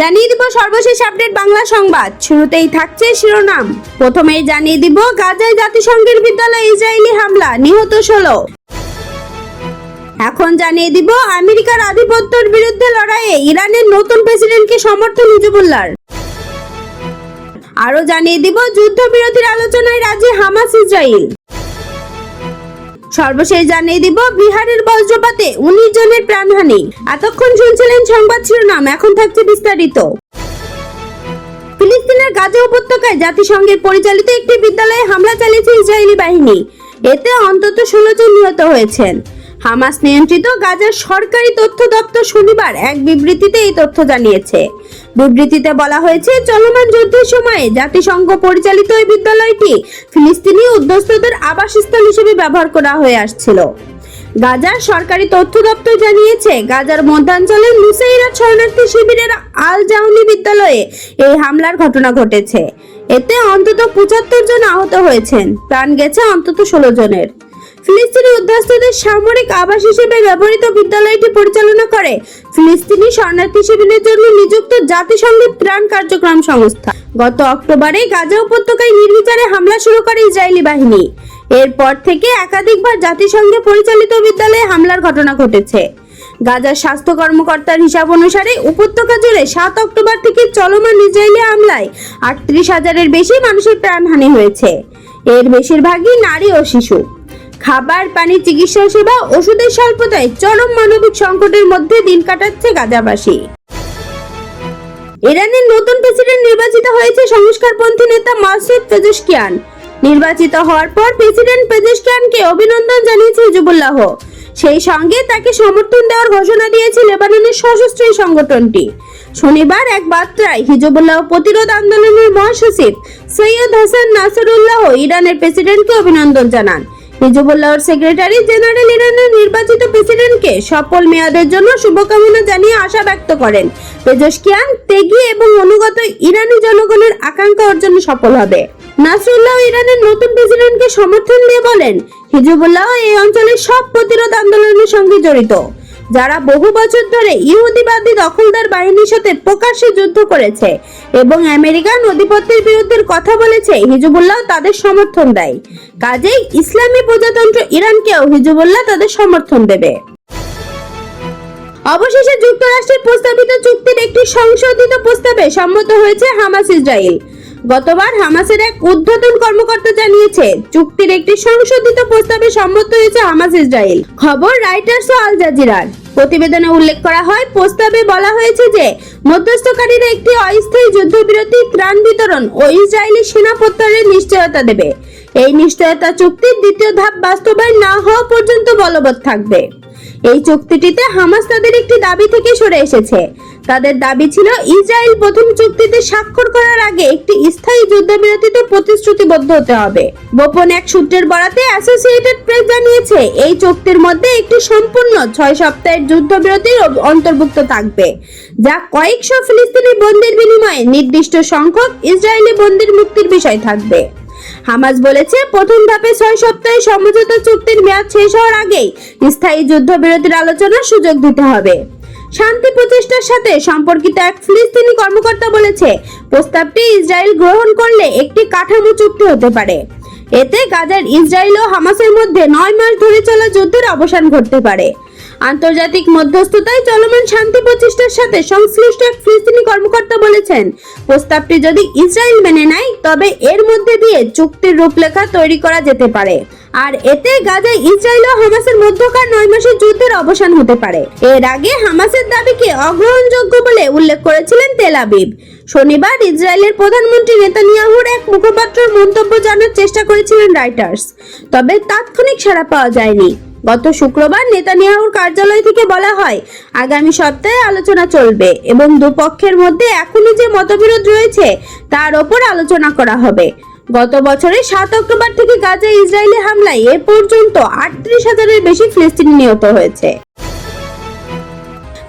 জানিয়ে দিব সর্বশেষ আপডেট বাংলা সংবাদ। শুরুতেই থাকছে শিরোনাম। প্রথমেই জানিয়ে দিব গাজায় জাতিসংঘের বিদ্যালয়ে ইসরায়েলি হামলা, নিহত 16। এখন জানিয়ে দিব আমেরিকার আধিপত্যের বিরুদ্ধে লড়াইয়ে ইরানের নতুন প্রেসিডেন্টকে সমর্থন হিজবুল্লাহর। আরো জানিয়ে দিব যুদ্ধবিরতির আলোচনায় রাজি হামাস ইসরায়েল। সর্বশেষ জানিয়ে দিব বিহারের বজ্রপাতে 19 জনের প্রাণহানি। এতক্ষণ শুনছিলেন সংবাদ শিরোনাম, এখন থাকছে বিস্তারিত। ফিলিস্তিনের গাজা উপত্যকায় জাতিসংঘের পরিচালিত একটি বিদ্যালয়ে হামলা চালিয়েছে ইসরায়েলি বাহিনী। এতে অন্তত 16 জন নিহত হয়েছেন। হামাস নিয়ন্ত্রিত গাজার সরকারি তথ্য দপ্তর শনিবার এক বিবৃতিতে এই তথ্য জানিয়েছে। বিবৃতিতে বলা হয়েছে, চলমান যুদ্ধের সময়ে জাতিসংঘ পরিচালিত এই বিদ্যালয়টি ফিলিস্তিনি উদ্বাস্তুদের আবাসস্থল হিসেবে ব্যবহার করা হয়ে আসছিল। গাজার সরকারি তথ্য দপ্তর জানিয়েছে, গাজার মধ্যাঞ্চলের নুসাইরাত শরণার্থী শিবিরের আল জাউনি বিদ্যালয়ে এই হামলার ঘটনা ঘটেছে। এতে অন্তত 75 জন আহত হয়েছেন, প্রাণ গেছে অন্তত 16 জনের। ফিলিস্তিনি উদ্বাস্তুদের সামরিক আবাস হিসেবে ব্যবহৃত বিদ্যালয়টি পরিচালনা করে ফিলিস্তিনি শরণার্থী শিবিরের জন্য নিযুক্ত জাতিসংঘের ত্রাণ কার্যক্রম সংস্থা। গত অক্টোবরে গাজা উপত্যকায় নির্বিচারে হামলা শুরু করে ইসরায়েলি বাহিনী। এরপর থেকে একাধিকবার জাতিসংঘে পরিচালিত বিদ্যালয়ে হামলার ঘটনা ঘটেছে। গাজার স্বাস্থ্য কর্মকর্তার হিসাব অনুসারে উপত্যকা জুড়ে 7 অক্টোবর থেকে চলমান ইসরায়েলি হামলায় 38,000-এর বেশি মানুষের প্রাণহানি হয়েছে। এর বেশিরভাগই নারী ও শিশু। খাবার, পানি, চিকিৎসা সেবা, ওষুধের স্বল্পতায় চরম মানবিক সংকটের মধ্যে দিন কাটাচ্ছে গাজাবাসী। ইরানের নতুন প্রেসিডেন্ট নির্বাচিত হয়েছে সংস্কারপন্থী নেতা মাসুদ পেজেশকিয়ান। নির্বাচিত হওয়ার পর প্রেসিডেন্ট পেজেশকিয়ানকে অভিনন্দন জানিয়েছে হিজবুল্লাহ। সেই সঙ্গে তাকে সমর্থন দেওয়ার ঘোষণা দিয়েছে লেবাননের সশস্ত্র সংগঠনটি। শনিবার এক বার্তায় হিজবুল্লাহ প্রতিরোধ আন্দোলনের মহাসচিব সৈয়দ হাসান নাসরুল্লাহ ইরানের প্রেসিডেন্টকে অভিনন্দন জানান। হিজবুল্লাহর সেক্রেটারি জেনারেল ইরানের নির্বাচিত প্রেসিডেন্টকে সফল মেয়াদের জন্য শুভকামনা জানিয়ে আশা ব্যক্ত করেন। পেজেশকিয়ান ত্যাগী এবং অনুগত ইরানি জনগণের আকাঙ্ক্ষা অর্জনে সফল হবে। নাসরুল্লাহ ইরানের নতুন প্রেসিডেন্টকে সমর্থন দিয়ে বলেন, হিজবুল্লাহ এই অঞ্চলের সব প্রতিরোধ আন্দোলনের সঙ্গে জড়িত, যারা বহু বছর ধরে ইহুদিবাদী দখলদার বাহিনীর সাথে প্রকাশ্যে যুদ্ধ করেছে এবং আমেরিকান আধিপত্যের বিরুদ্ধে কথা বলেছে। হিজবুল্লাহ তাদের সমর্থন দেয়। কাজেই ইসলামী প্রজাতন্ত্র ইরানকেও হিজবুল্লাহ তাদের সমর্থন দেবে। অবশেষে যুক্তরাষ্ট্রের প্রস্তাবিত চুক্তির একটি সংশোধিত প্রস্তাবে সম্মত হয়েছে হামাস ইসরায়েল। গতবার হামাসের এক ঊর্ধ্বতন কর্মকর্তা জানিয়েছে, চুক্তির একটি সংশোধিত প্রস্তাবে সম্মত হয়েছে হামাস ইসরায়েল। খবর রাইটার্স ও আল জাজিরার। প্রতিবেদনে উল্লেখ করা হয়, প্রস্তাবে বলা হয়েছে যে মধ্যস্থকারীরা একটি অস্থায়ী যুদ্ধবিরতি, ত্রাণ বিতরণ ও ইসরায়েলি সেনা প্রত্যাহারের নিশ্চয়তা দেবে। এই নিশ্চয়তা চুক্তির দ্বিতীয় ধাপ বাস্তবায়ন না হওয়া পর্যন্ত বলবৎ থাকবে। এই চুক্তিটিতে হামাস তাদের একটি দাবি থেকে সরে এসেছে। তাদের দাবি ছিল ইসরায়েল প্রথম চুক্তিতে স্বাক্ষর করার আগে একটি স্থায়ী যুদ্ধবিরতিতে প্রতিশ্রুতিবদ্ধ হতে হবে। গোপন এক সূত্রের বরাতে অ্যাসোসিয়েটেড প্রেস জানিয়েছে, এই চুক্তির মধ্যে একটি সম্পূর্ণ 6 সপ্তাহের যুদ্ধবিরতির অন্তর্ভুক্ত থাকবে, যা কয়েকশো ফিলিস্তিনি বন্দীর বিনিময়ে নির্দিষ্ট সংখ্যক ইসরায়েলি বন্দীর মুক্তির বিষয় থাকবে। হামাস বলেছে, প্রথম ধাপে 6 সপ্তাহের সমঝোতা চুক্তির মেয়াদ শেষ হওয়ার আগেই স্থায়ী যুদ্ধবিরতির আলোচনার সুযোগ দিতে হবে। শান্তি প্রচেষ্টার সাথে সম্পর্কিত এক ফিলিস্তিনি কর্মকর্তা বলেছে, প্রস্তাবটি ইসরায়েল গ্রহণ করলে একটি কাঠামো চুক্তি হতে পারে। এতে গাজার ইসরায়েল ও হামাসের মধ্যে 9 মাস ধরে চলা যুদ্ধের অবসান ঘটতে পারে। আন্তর্জাতিক মধ্যস্থতায় চলমান শান্তি প্রচেষ্টার সাথে সংশ্লিষ্ট এক ফিলিস্তিনি কর্মকর্তা বলেছেন, প্রস্তাবটি যদি ইসরায়েল মেনে নেয় তবে এর মধ্যে দিয়ে চুক্তির রূপরেখা তৈরি করা যেতে পারে, আর এতে গাজায় ইসরায়েল ও হামাসের মধ্যকার 9 মাসের যুদ্ধের অবসান হতে পারে। এর আগে হামাসের দাবিকে অগ্রহণযোগ্য বলে উল্লেখ করেছিলেন তেল আবিব। শনিবার ইসরায়েলের প্রধানমন্ত্রী নেতানিয়াহুর এক মুখপাত্র মন্তব্য জানার চেষ্টা করেছিলেন রাইটার্স, তবে তাৎক্ষণিক সাড়া পাওয়া যায়নি। গত শুক্রবার নেতানিয়াহুর কার্যালয় থেকে বলা হয়, আগামী সপ্তাহে আলোচনা চলবে এবং দুপক্ষের মধ্যে এখনই যে মতবিরোধ রয়েছে তার ওপর আলোচনা করা হবে। গত বছরের 7 অক্টোবর থেকে গাজায় ইসরায়েলি হামলায় এ পর্যন্ত 38,000-এর বেশি ফিলিস্তিনি নিহত হয়েছে।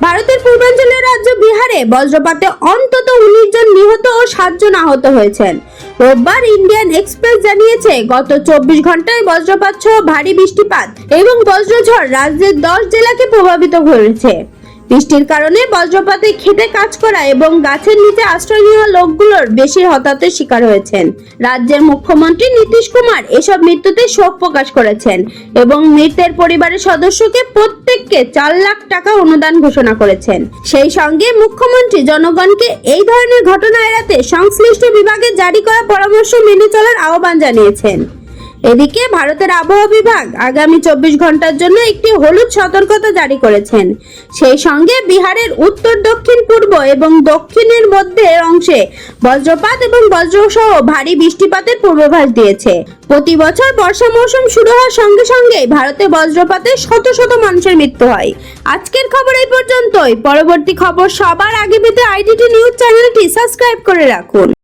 ভারতের পূর্বাঞ্চলের রাজ্য বিহারে বজ্রপাতে অন্তত 19 জন নিহত ও 7 জন আহত হয়েছেন। রোববার ইন্ডিয়ান এক্সপ্রেস জানিয়েছে, গত 24 ঘন্টায় বজ্রপাত সহ ভারী বৃষ্টিপাত এবং বজ্রঝড় রাজ্যের 10 জেলাকে প্রভাবিত করেছে। বৃষ্টির কারণে বজ্রপাতে খেতে কাজ করা এবং গাছের নিচে আশ্রয় নেওয়া লোকগুলোর বেশি হতাহতের শিকার হয়েছেন। রাজ্যের মুখ্যমন্ত্রী নীতিশ কুমার এসব মৃত্যুতে শোক প্রকাশ করেছেন এবং মৃতের পরিবারের সদস্যকে প্রত্যেককে 4 লাখ টাকা অনুদান ঘোষণা করেছেন। সেই সঙ্গে মুখ্যমন্ত্রী জনগণকে এই ধরনের ঘটনা এড়াতে সংশ্লিষ্ট বিভাগে জারি করা পরামর্শ মেনে চলার আহ্বান জানিয়েছেন। এদিকে ভারতের আবহাওয়া বিভাগ আগামী 24 ঘন্টার জন্য একটি হলুদ সতর্কতা জারি করেছেন। সেই সঙ্গে বিহারের উত্তর, দক্ষিণ, পূর্ব এবং দক্ষিণের মধ্যের অংশে বজ্রপাত এবং বজ্রসহ ভারী বৃষ্টিপাতের পূর্বাভাস দিয়েছে। প্রতি বছর বর্ষা মৌসুম শুরু হওয়ার সঙ্গে সঙ্গে ভারতে বজ্রপাতে শত শত মানুষের মৃত্যু হয়। আজকের খবর এই পর্যন্তই। পরবর্তী খবর সবার আগে পেতে আইডিটি নিউজ চ্যানেলটি সাবস্ক্রাইব করে রাখুন।